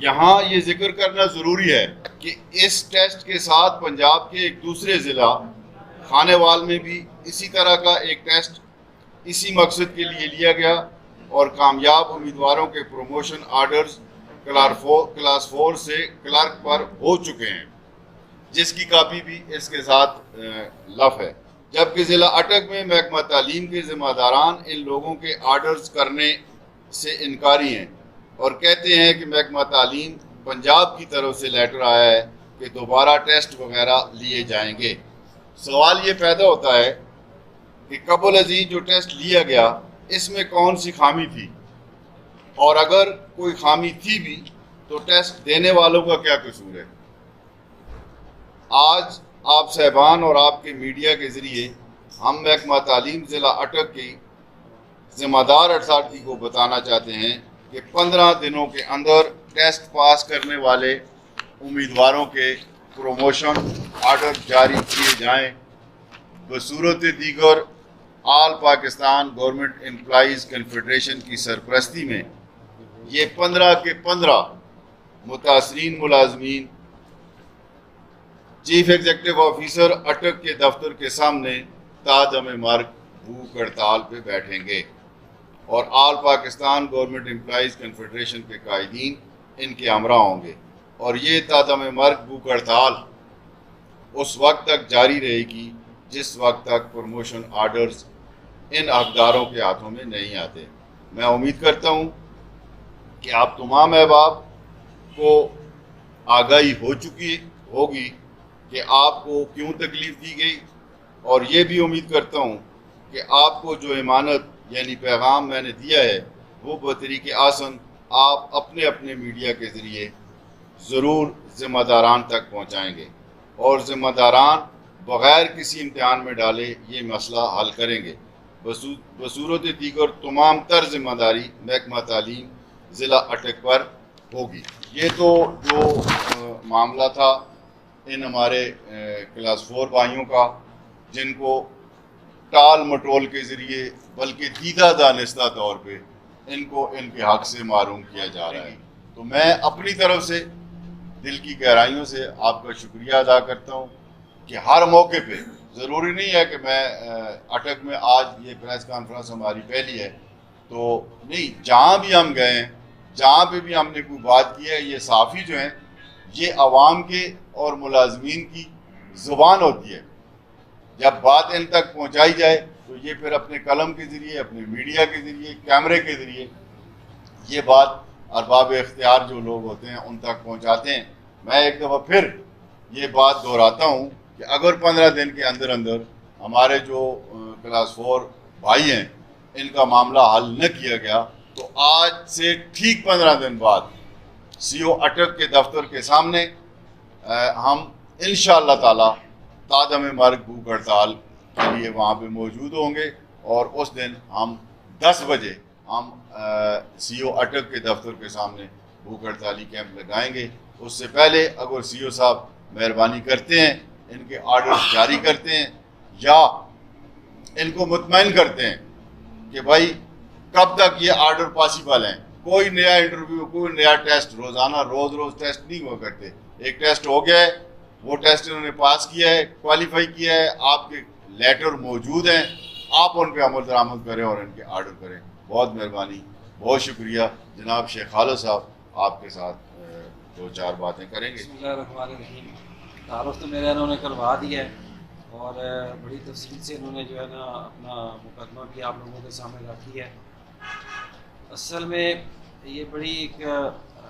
یہاں یہ ذکر کرنا ضروری ہے کہ اس ٹیسٹ کے ساتھ پنجاب کے ایک دوسرے ضلع خانے وال میں بھی اسی طرح کا ایک ٹیسٹ اسی مقصد کے لیے لیا گیا اور کامیاب امیدواروں کے پروموشن آرڈرز کلاس 4 سے کلرک پر ہو چکے ہیں، جس کی کاپی بھی اس کے ساتھ لف ہے، جبکہ ضلع اٹک میں محکمہ تعلیم کے ذمہ داران ان لوگوں کے آرڈرز کرنے سے انکاری ہیں اور کہتے ہیں کہ محکمہ تعلیم پنجاب کی طرف سے لیٹر آیا ہے کہ دوبارہ ٹیسٹ وغیرہ لیے جائیں گے۔ سوال یہ پیدا ہوتا ہے کہ قبل ازیں جو ٹیسٹ لیا گیا اس میں کون سی خامی تھی، اور اگر کوئی خامی تھی بھی تو ٹیسٹ دینے والوں کا کیا قصور ہے؟ آج آپ صاحبان اور آپ کے میڈیا کے ذریعے ہم محکمہ تعلیم ضلع اٹک کی ذمہ دار اتھارٹی کو بتانا چاہتے ہیں کہ 15 دنوں کے اندر ٹیسٹ پاس کرنے والے امیدواروں کے پروموشن آرڈر جاری کیے جائیں، بصورت دیگر آل پاکستان گورنمنٹ امپلائیز کنفیڈریشن کی سرپرستی میں یہ 15 کے 15 متاثرین ملازمین چیف ایگزیکٹو آفیسر اٹک کے دفتر کے سامنے تا دم مرگ بھوک ہڑتال پہ بیٹھیں گے اور آل پاکستان گورنمنٹ امپلائیز کنفیڈریشن کے قائدین ان کے ہمراہ ہوں گے، اور یہ تا دم مرگ بھوک ہڑتال اس وقت تک جاری رہے گی جس وقت تک پروموشن آرڈرز ان حقداروں کے ہاتھوں میں نہیں آتے۔ میں امید کرتا ہوں کہ آپ تمام احباب کو آگاہی ہو چکی ہوگی کہ آپ کو کیوں تکلیف دی گئی، اور یہ بھی امید کرتا ہوں کہ آپ کو جو امانت یعنی پیغام میں نے دیا ہے وہ بطریق آسن آپ اپنے اپنے میڈیا کے ذریعے ضرور ذمہ داران تک پہنچائیں گے، اور ذمہ داران بغیر کسی امتحان میں ڈالے یہ مسئلہ حل کریں گے۔ بصورت دیگر تمام تر ذمہ داری محکمہ تعلیم ضلع اٹک پر ہوگی۔ یہ تو جو معاملہ تھا ان ہمارے کلاس 4 بھائیوں کا، جن کو ٹال مٹول کے ذریعے بلکہ دیدہ دانستہ طور پہ ان کو ان کے حق سے محروم کیا جا رہا ہے، تو میں اپنی طرف سے دل کی گہرائیوں سے آپ کا شکریہ ادا کرتا ہوں کہ ہر موقع پہ، ضروری نہیں ہے کہ میں اٹک میں آج یہ پریس کانفرنس ہماری پہلی ہے تو نہیں، جہاں بھی ہم گئے ہیں، جہاں پہ بھی ہم نے کوئی بات کی ہے، یہ صحافی جو ہیں یہ عوام کے اور ملازمین کی زبان ہوتی ہے، جب بات ان تک پہنچائی جائے تو یہ پھر اپنے قلم کے ذریعے، اپنے میڈیا کے ذریعے، کیمرے کے ذریعے یہ بات ارباب اختیار جو لوگ ہوتے ہیں ان تک پہنچاتے ہیں۔ میں ایک دفعہ پھر یہ بات دہراتا ہوں کہ اگر 15 دن کے اندر اندر ہمارے جو کلاس 4 بھائی ہیں ان کا معاملہ حل نہ کیا گیا تو آج سے ٹھیک 15 دن بعد سی او اٹک کے دفتر کے سامنے ہم انشاءاللہ تعالی تا دم مرگ بھوک ہڑتال کے لیے وہاں پہ موجود ہوں گے، اور اس دن ہم 10 بجے ہم سی او اٹک کے دفتر کے سامنے بھوک ہڑتالی کیمپ لگائیں گے۔ اس سے پہلے اگر سی او صاحب مہربانی کرتے ہیں، ان کے آرڈر جاری کرتے ہیں یا ان کو مطمئن کرتے ہیں کہ بھائی کب تک یہ آرڈر پاسبل ہیں، کوئی نیا انٹرویو، کوئی نیا ٹیسٹ، روزانہ روز ٹیسٹ نہیں ہوا کرتے، ایک ٹیسٹ ہو گیا ہے، وہ ٹیسٹ انہوں نے پاس کیا ہے، کوالیفائی کیا ہے، آپ کے لیٹر موجود ہیں، آپ ان پہ عمل درآمد کریں اور ان کے آرڈر کریں۔ بہت مہربانی، بہت شکریہ۔ جناب شیخ خالد صاحب آپ کے ساتھ 2-4 باتیں کریں گے۔ بسم اللہ الرحمن الرحیم۔ تعارف تو میرا انہوں نے کروا دیا ہے اور بڑی تفصیل سے انہوں نے جو ہے نا اپنا مقدمہ بھی آپ لوگوں کے سامنے رکھ دیا ہے۔ اصل میں یہ بڑی ایک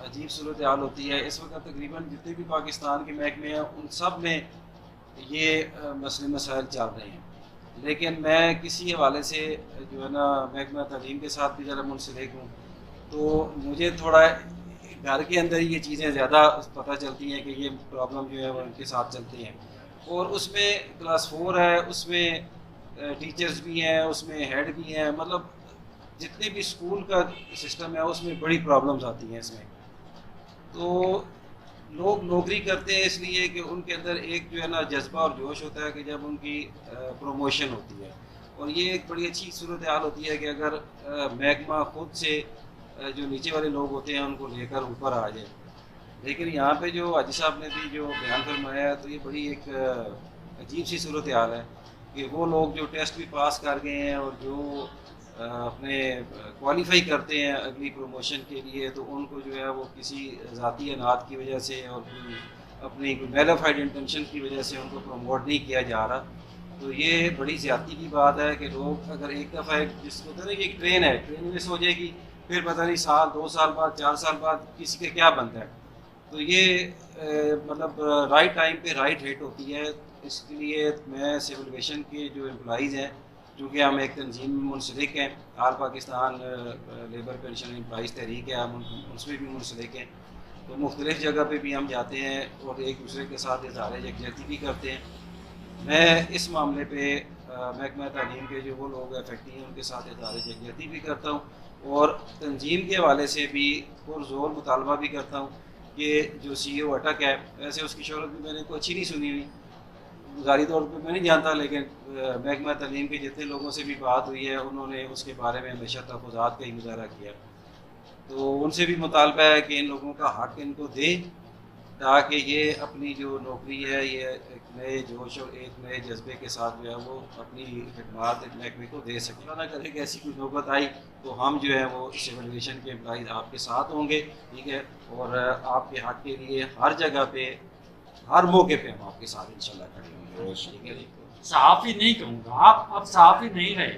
عجیب صورتحال ہوتی ہے اس وقت، تقریباً جتنے بھی پاکستان کے محکمے ہیں ان سب میں یہ مسئلے مسائل چل رہے ہیں، لیکن میں کسی حوالے سے جو ہے نا محکمہ تعلیم کے ساتھ بھی ذرا منسلک ہوں، تو مجھے تھوڑا گھر کے اندر یہ چیزیں زیادہ پتہ چلتی ہیں کہ یہ پرابلم جو ہے وہ ان کے ساتھ چلتی ہیں، اور اس میں کلاس 4 ہے، اس میں ٹیچرز بھی ہیں، اس میں ہیڈ بھی ہیں، مطلب جتنے بھی اسکول کا سسٹم ہے اس میں بڑی پرابلمز آتی ہیں۔ اس میں تو لوگ نوکری کرتے ہیں اس لیے کہ ان کے اندر ایک جو ہے نا جذبہ اور جوش ہوتا ہے کہ جب ان کی پروموشن ہوتی ہے، اور یہ ایک بڑی اچھی صورتحال ہوتی ہے کہ اگر محکمہ خود سے جو نیچے والے لوگ ہوتے ہیں ان کو لے کر اوپر آ جائے، لیکن یہاں پہ جو حاجی صاحب نے بھی جو بیان فرمایا ہے تو یہ بڑی ایک عجیب سی صورتحال ہے کہ وہ لوگ جو ٹیسٹ بھی پاس کر گئے ہیں اور جو اپنے کوالیفائی کرتے ہیں اگلی پروموشن کے لیے، تو ان کو جو ہے وہ کسی ذاتی انات کی وجہ سے اور اپنی کوئی ویلیفائڈ انٹینشن کی وجہ سے ان کو پروموٹ نہیں کیا جا رہا. تو یہ بڑی زیادتی کی بات ہے کہ لوگ اگر ایک دفعہ جس کو کہتے ہیں کہ ایک ٹرین ہے، ٹرین میں سو جائے گی، پھر پتہ نہیں سال 2 سال بعد 4 سال بعد کسی کا کیا بنتا ہے. تو یہ مطلب رائٹ ٹائم پہ رائٹ ہٹ ہوتی ہے. اس کے لیے میں سول ایویشن کے جو امپلائیز ہیں، چونکہ ہم ایک تنظیم میں منسلک ہیں، آل پاکستان لیبر پینشن امپلائیز تحریک ہے، ہم اس میں بھی منسلک ہیں، تو مختلف جگہ پہ بھی ہم جاتے ہیں اور ایک دوسرے کے ساتھ اظہار یکجہتی بھی کرتے ہیں. میں اس معاملے پہ محکمہ تعلیم کے جو وہ لوگ افیکٹی ہیں ان کے ساتھ اظہار یکجہتی بھی کرتا ہوں اور تنظیم کے حوالے سے بھی پرزور مطالبہ بھی کرتا ہوں کہ جو سی او اٹک ہے، ویسے اس کی شہرت بھی میں نے کوئی اچھی نہیں سنی ہوئی، ظاہری طور پہ میں نہیں جانتا، لیکن محکمہ تعلیم کے جتنے لوگوں سے بھی بات ہوئی ہے انہوں نے اس کے بارے میں ہمیشہ تحفظات کا ہی مظاہرہ کیا. تو ان سے بھی مطالبہ ہے کہ ان لوگوں کا حق ان کو دے تاکہ یہ اپنی جو نوکری ہے یہ ایک نئے جوش اور ایک نئے جذبے کے ساتھ جو ہے وہ اپنی خدمات محکمے کو دے سکے. اللہ نہ کرے کہ ایسی کوئی نوبت آئی تو ہم جو ہے وہ سول ایویشن کے امپلائیز آپ کے ساتھ ہوں گے، ٹھیک ہے، اور آپ کے حق کے لیے ہر جگہ پہ ہر موقع پہ ہم آپ کے ساتھ انشاءاللہ کھڑے ہوں گے. ٹھیک ہے جی. صحافی نہیں کہوں گا، آپ اب صحافی نہیں رہے،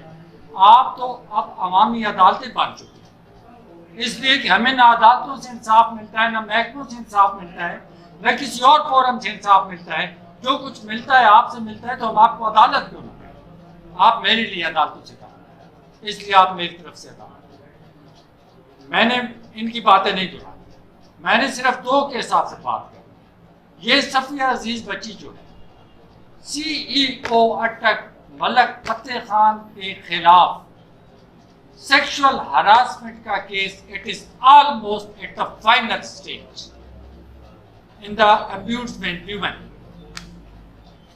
آپ تو اب عوامی عدالتیں بن چکے ہیں، اس لیے کہ ہمیں نہ عدالتوں سے انصاف ملتا ہے، نہ محکموں سے انصاف ملتا ہے، نہ کسی اور فورم سے انصاف ملتا ہے. جو کچھ ملتا ہے آپ سے ملتا ہے، تو ہم آپ کو عدالت کیوں نہ کریں؟ آپ میرے لیے عدالتوں سے کہا، اس لیے آپ میری طرف سے عدالت. میں نے ان کی باتیں نہیں دہرانی، میں نے صرف 2 کے حساب سے بات کی. یہ صفیہ عزیز بچی جو ہے، سی ای او اٹک ملک فتح خان کے خلاف سیکشول ہراسمنٹ کا case, it is almost at the final stage in the abusement women.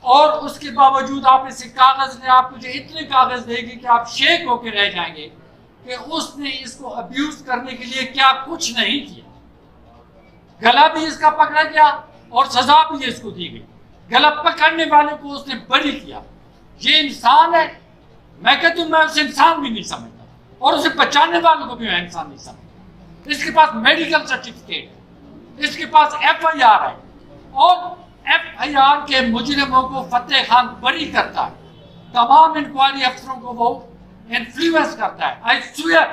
اور اس کے باوجود آپ اسے کاغذ نے، آپ مجھے اتنے کاغذ دے گی کہ آپ شیک ہو کے رہ جائیں گے کہ اس نے اس کو ابیوز کرنے کے لیے کیا کچھ نہیں کیا. گلا بھی اس کا پکڑا گیا اور سزا بھی اس کو دی گئی. گلا پکڑنے والے کو اس نے بری کیا. یہ انسان ہے؟ میں کہتا ہوں میں اسے انسان بھی نہیں سمجھتا، اور اسے بچانے والوں کو بھی میں انسان نہیں سمجھتا. اس کے پاس میڈیکل سرٹیفکیٹ ہے، اس کے پاس ایف آئی آر ہے، اور ایف آئی آر کے مجرموں کو فتح خان بری کرتا ہے. تمام انکوائری افسروں کو وہ انفلوئنس کرتا ہے. آئی سوئر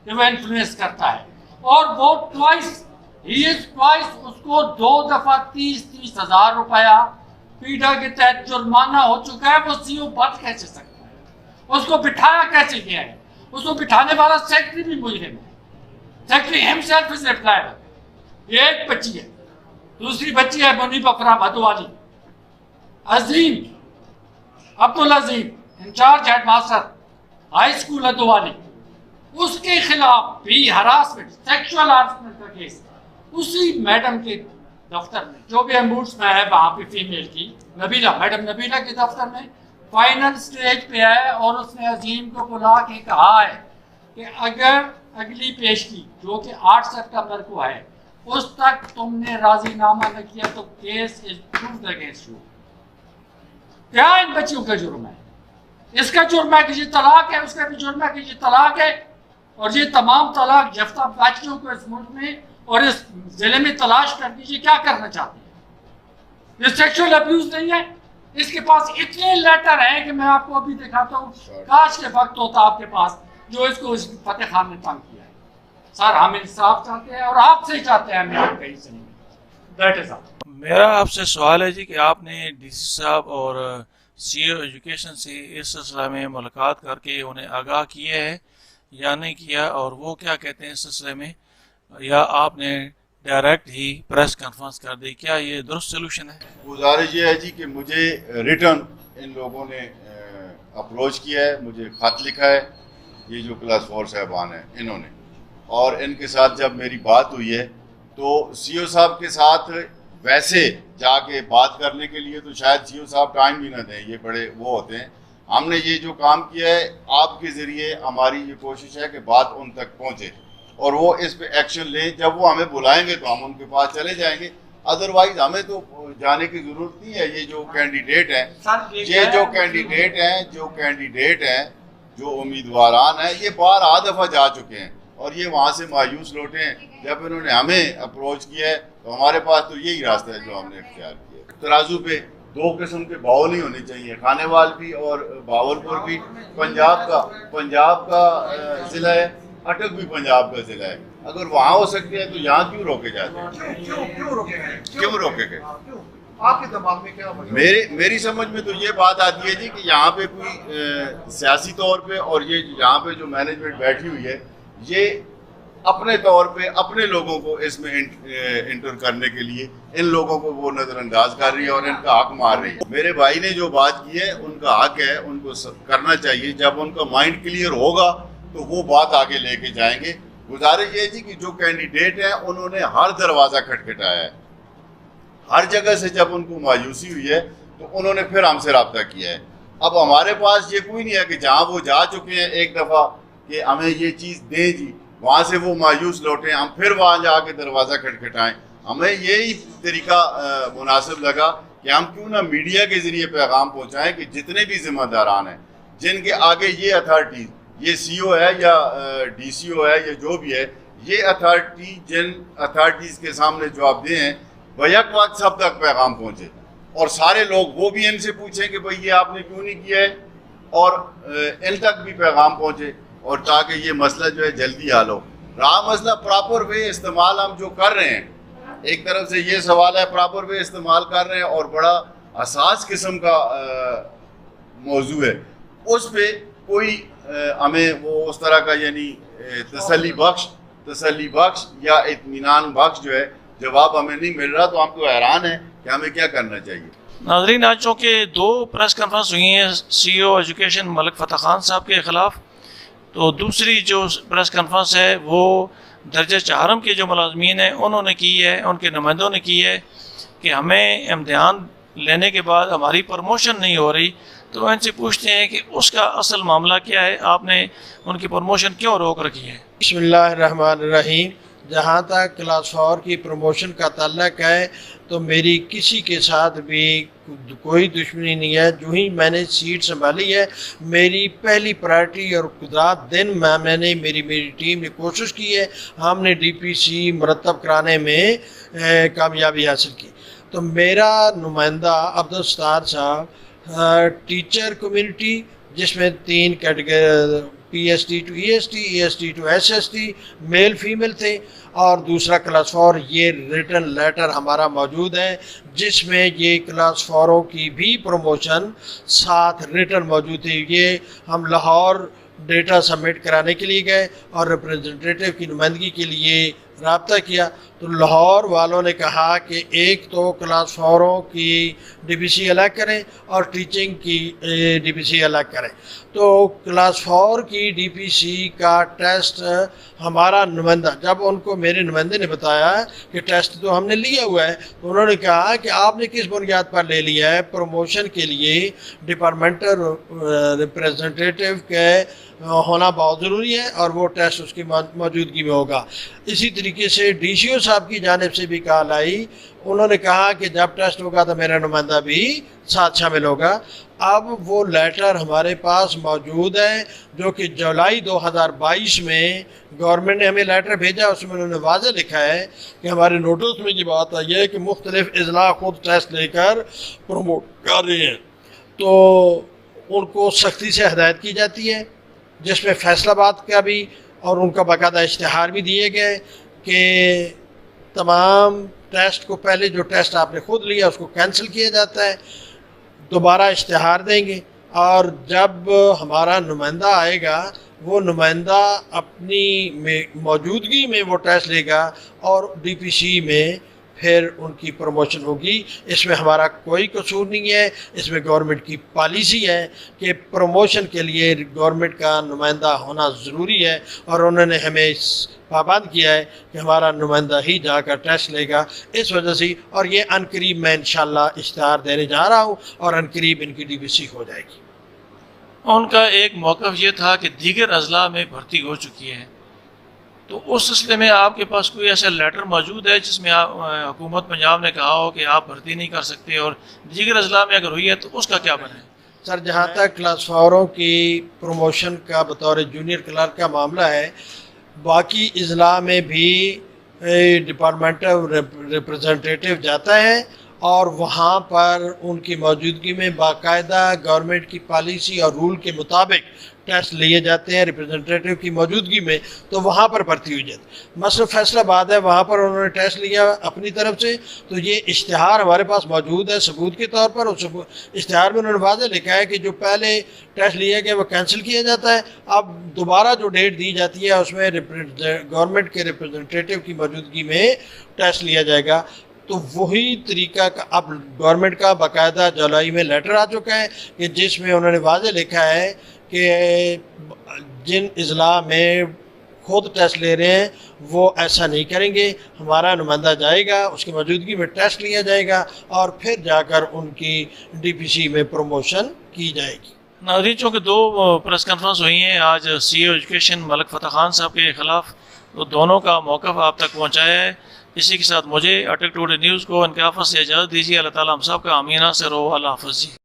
کہ وہ انفلوئنس کرتا ہے. اور وہ ٹوائس اس کو 2 دفعہ 30 ہزار روپیہ پیڈا کے تحت جرمانہ ہو چکا ہے. وہ سی او بچ کیسے سکتا ہے؟ اس کو بٹھایا کیسے گیا ہے؟ اس کو بٹھانے والا سیکرٹری بھی مجرم ہے. Secretary himself is replier. یہ ایک بچی ہے، دوسری بچی ہے Muneeb Akram Hadwali. Azeem Abdul Azeem incharge head master high school Hadwali, اس کے خلاف بھی ہراسمنٹ، سیکشول ہراسمنٹ کا کیس اسی میڈم کے دفتر میں، جو بھی ایمبوٹس میں ہے وہاں پہ فیمیل کی، نبیلہ، میڈم نبیلہ کے دفتر میں فائنل سٹیج پہ ہے. اور اس نے عظیم کو بلا کے کہا ہے کہ اگر اگلی پیشگی جو کہ 8 سپٹمبر کو ہے اس تک تم نے راضی نامہ نہ کیا تو case is proved against you. کیا ان بچیوں کا جرم ہے؟ اس کا جرم ہے کہ یہ طلاق ہے، اس کا بھی جرم ہے کہ یہ طلاق ہے. اور یہ تمام طلاق یافتہ بچیوں کو اس ملک میں اور اس ضلع میں تلاش کر دیجیے کیا کرنا چاہتے ہیں. یہ سیکشول ابیوز نہیں ہے. اس کے پاس اتنے لیٹر ہیں کہ میں آپ کو ابھی دکھاتا ہوں، کاش کے وقت ہوتا آپ کے پاس، جو اس کو فتح خان نے تنگ کیا ہے. سر ہم انصاف چاہتے ہیں اور آپ سے چاہتے ہیں، ہمیں آپ کہیں سے نہیں. دیٹ از آل. میرا آپ سے سوال ہے جی کہ آپ نے ڈی سی صاحب اور سی او ایجوکیشن سے اس سلسلہ میں ملاقات کر کے انہیں آگاہ کیا ہے یا نہیں کیا، اور وہ کیا کہتے ہیں اس سلسلے میں، یا آپ نے ڈائریکٹ ہی پریس کانفرنس کر دی؟ کیا یہ درست سلوشن ہے؟ گزارش یہ ہے جی کہ مجھے ریٹرن ان لوگوں نے اپروچ کیا ہے، مجھے خط لکھا ہے، یہ جو کلاس 4 صاحبان ہیں انہوں نے، اور ان کے ساتھ جب میری بات ہوئی ہے تو سی او صاحب کے ساتھ ویسے جا کے بات کرنے کے لیے تو شاید سی او صاحب ٹائم بھی نہ دیں، یہ بڑے وہ ہوتے ہیں. ہم نے یہ جو کام کیا ہے آپ کے ذریعے، ہماری یہ کوشش ہے کہ بات ان تک پہنچے. اور وہ اس پہ ایکشن لیں. جب وہ ہمیں بلائیں گے تو ہم ان کے پاس چلے جائیں گے. ادروائز ہمیں تو جانے کی ضرورت نہیں ہے. یہ جو کینڈیڈیٹ ہیں جو امیدواران ہیں یہ بار دفعہ جا چکے ہیں اور یہ وہاں سے مایوس لوٹے ہیں. جب انہوں نے ہمیں اپروچ کیا ہے تو ہمارے پاس تو یہی راستہ ہے جو ہم نے اختیار کیا ہے. ترازو پہ 2 قسم کے باؤ نہیں ہونے چاہیے, خانے وال بھی اور باولپور بھی. پنجاب کا ضلع ہے, اٹک بھی پنجاب کا ضلع ہے. اگر وہاں ہو سکتے ہیں تو یہاں کیوں روکے جاتے ہیں؟ کیوں روکے گئے؟ آپ کے دماغ میں کیا میری سمجھ میں تو یہ بات آتی ہے جی کہ یہاں پہ کوئی سیاسی طور پہ اور یہ یہاں پہ جو مینجمنٹ بیٹھی ہوئی ہے یہ اپنے طور پہ اپنے لوگوں کو اس میں انٹر کرنے کے لیے ان لوگوں کو وہ نظر انداز کر رہی ہے اور ان کا حق مار رہی ہے. میرے بھائی نے جو بات کی ہے ان کا حق ہے, ان کو کرنا چاہیے. جب ان کا مائنڈ کلیئر ہوگا تو وہ بات آگے لے کے جائیں گے. گزارش یہ تھی کہ جو کینڈیڈیٹ ہیں انہوں نے ہر دروازہ کھٹکھٹایا ہے, ہر جگہ سے جب ان کو مایوسی ہوئی ہے تو انہوں نے پھر ہم سے رابطہ کیا ہے. اب ہمارے پاس یہ کوئی نہیں ہے کہ جہاں وہ جا چکے ہیں ایک دفعہ کہ ہمیں یہ چیز دیں جی, وہاں سے وہ مایوس لوٹیں, ہم پھر وہاں جا کے دروازہ کھٹکھٹائیں. ہمیں یہی طریقہ مناسب لگا کہ ہم کیوں نہ میڈیا کے ذریعے پیغام پہنچائیں کہ جتنے بھی ذمہ داران ہیں جن کے آگے یہ اتھارٹیز, یہ سی او ہے یا ڈی سی او ہے یا جو بھی ہے, یہ اتھارٹی جن اتھارٹیز کے سامنے جواب دیں ہیں بیک وقت سب تک پیغام پہنچے اور سارے لوگ وہ بھی ان سے پوچھیں کہ بھئی یہ آپ نے کیوں نہیں کیا ہے, اور ان تک بھی پیغام پہنچے, اور تاکہ یہ مسئلہ جو ہے جلدی حل ہو. رہا مسئلہ پراپر وے استعمال ہم جو کر رہے ہیں, ایک طرف سے یہ سوال ہے پراپر وے استعمال کر رہے ہیں اور بڑا حساس قسم کا موضوع ہے, اس پہ کوئی ہمیں وہ اس طرح کا یعنی تسلی بخش یا اطمینان بخش جو ہے جواب ہمیں نہیں مل رہا. تو ہم تو حیران ہیں کہ ہمیں کیا کرنا چاہیے. ناظرین, آج چونکہ 2 پریس کانفرنس ہوئی ہیں سی او ایجوکیشن ملک فتح خان صاحب کے خلاف, تو دوسری جو پریس کانفرنس ہے وہ درجہ 4 کے جو ملازمین ہیں انہوں نے کی ہے, ان کے نمائندوں نے کی ہے کہ ہمیں امتحان لینے کے بعد ہماری پروموشن نہیں ہو رہی. تو ان سے پوچھتے ہیں کہ اس کا اصل معاملہ کیا ہے, آپ نے ان کی پروموشن کیوں روک رکھی ہے؟ بسم اللہ الرحمن الرحیم. جہاں تک کلاس 4 کی پروموشن کا تعلق ہے تو میری کسی کے ساتھ بھی کوئی دشمنی نہیں ہے. جو ہی میں نے سیٹ سنبھالی ہے میری پہلی پرائرٹی اور رات دن میں نے میری ٹیم نے کوشش کی ہے, ہم نے ڈی پی سی مرتب کرانے میں کامیابی حاصل کی. تو میرا نمائندہ عبدالستار صاحب ٹیچر کمیونٹی, جس میں 3 category P S T to E S T, E S T to S S T, male female تھے, اور دوسرا کلاس 4. یہ ریٹن لیٹر ہمارا موجود ہے جس میں یہ کلاس 4 کی بھی پروموشن ساتھ ریٹن موجود تھی. یہ ہم لاہور ڈیٹا سبمٹ کرانے کے لیے گئے اور ریپرزنٹیٹیو کی نمائندگی کے لیے رابطہ کیا تو لاہور والوں نے کہا کہ ایک تو کلاس 4 کی ڈی پی سی الگ کریں اور ٹیچنگ کی ڈی پی سی الگ کریں. تو کلاس 4 کی ڈی پی سی کا ٹیسٹ ہمارا نمائندہ, جب ان کو میرے نمائندے نے بتایا کہ ٹیسٹ تو ہم نے لیا ہوا ہے, تو انہوں نے کہا کہ آپ نے کس بنیاد پر لے لیا ہے؟ پروموشن کے لیے ڈپارٹمنٹل ریپریزنٹیٹیو کے ہونا بہت ضروری ہے اور وہ ٹیسٹ اس کی موجودگی میں ہوگا. اسی طریقے سے ڈی سی او صاحب کی جانب سے بھی کال آئی, انہوں نے کہا کہ جب ٹیسٹ ہوگا تو میرا نمائندہ بھی ساتھ شامل ہوگا. اب وہ لیٹر ہمارے پاس موجود ہے جو کہ جولائی 2022 میں گورنمنٹ نے ہمیں لیٹر بھیجا, اس میں انہوں نے واضح لکھا ہے کہ ہمارے نوٹس میں یہ بات آئی ہے کہ مختلف اضلاع خود ٹیسٹ لے کر پروموٹ کر رہے ہیں. تو ان کو سختی سے ہدایت کی جاتی ہے, جس میں فیصل آباد کا بھی اور ان کا باقاعدہ اشتہار بھی دیے گئے کہ تمام ٹیسٹ کو پہلے جو ٹیسٹ آپ نے خود لیا اس کو کینسل کیا جاتا ہے, دوبارہ اشتہار دیں گے, اور جب ہمارا نمائندہ آئے گا وہ نمائندہ اپنی موجودگی میں وہ ٹیسٹ لے گا اور ڈی پی سی میں پھر ان کی پروموشن ہوگی. اس میں ہمارا کوئی قصور نہیں ہے, اس میں گورنمنٹ کی پالیسی ہے کہ پروموشن کے لیے گورنمنٹ کا نمائندہ ہونا ضروری ہے, اور انہوں نے ہمیں پابند کیا ہے کہ ہمارا نمائندہ ہی جا کر ٹیسٹ لے گا. اس وجہ سے, اور یہ عنقریب میں انشاءاللہ اشتہار دینے جا رہا ہوں اور عنقریب ان کی ڈی بی سی ہو جائے گی. ان کا ایک موقف یہ تھا کہ دیگر اضلاع میں بھرتی ہو چکی ہے, تو اس سلسلے میں آپ کے پاس کوئی ایسا لیٹر موجود ہے جس میں حکومت پنجاب نے کہا ہو کہ آپ بھرتی نہیں کر سکتے، اور دیگر اضلاع میں اگر ہوئی ہے تو اس کا کیا بنے؟ سر جہاں تک کلاس 4 کی پروموشن کا بطور جونیئر کلرک کا معاملہ ہے، باقی اضلاع میں بھی ڈپارٹمنٹل ریپرزنٹیٹیو جاتا ہے اور وہاں پر ان کی موجودگی میں باقاعدہ گورنمنٹ کی پالیسی اور رول کے مطابق ٹیسٹ لیے جاتے ہیں ریپرزنٹیٹیو کی موجودگی میں، تو وہاں پر بھرتی ہوئی جاتی ہے۔ مثلا فیصل آباد ہے، وہاں پر انہوں نے ٹیسٹ لیا اپنی طرف سے، تو یہ اشتہار ہمارے پاس موجود ہے ثبوت کے طور پر۔ اس اشتہار میں انہوں نے واضح لکھا ہے کہ جو پہلے ٹیسٹ لیا گیا وہ کینسل کیا جاتا ہے، اب دوبارہ جو ڈیٹ دی جاتی ہے اس میں گورنمنٹ کے ریپرزنٹیٹیو کی موجودگی میں ٹیسٹ لیا جائے گا۔ تو وہی طریقہ کا اب گورنمنٹ کا باقاعدہ جولائی میں لیٹر آ چکا ہے کہ جس میں انہوں نے واضح لکھا ہے کہ جن اضلاع میں خود ٹیسٹ لے رہے ہیں وہ ایسا نہیں کریں گے، ہمارا نمائندہ جائے گا، اس کی موجودگی میں ٹیسٹ لیا جائے گا اور پھر جا کر ان کی ڈی پی سی میں پروموشن کی جائے گی۔ ناظرین، چونکہ 2 پریس کانفرنس ہوئی ہیں آج سی او ایجوکیشن ملک فتح خان صاحب کے خلاف، تو دونوں کا موقف آپ تک پہنچایا ہے۔ اسی کے ساتھ مجھے اٹک ٹوڈے نیوز کو ان کے آفس سے اجازت دیجیے۔ اللہ تعالیٰ ہم سب کا آمین سے رو۔ اللہ حافظ جی۔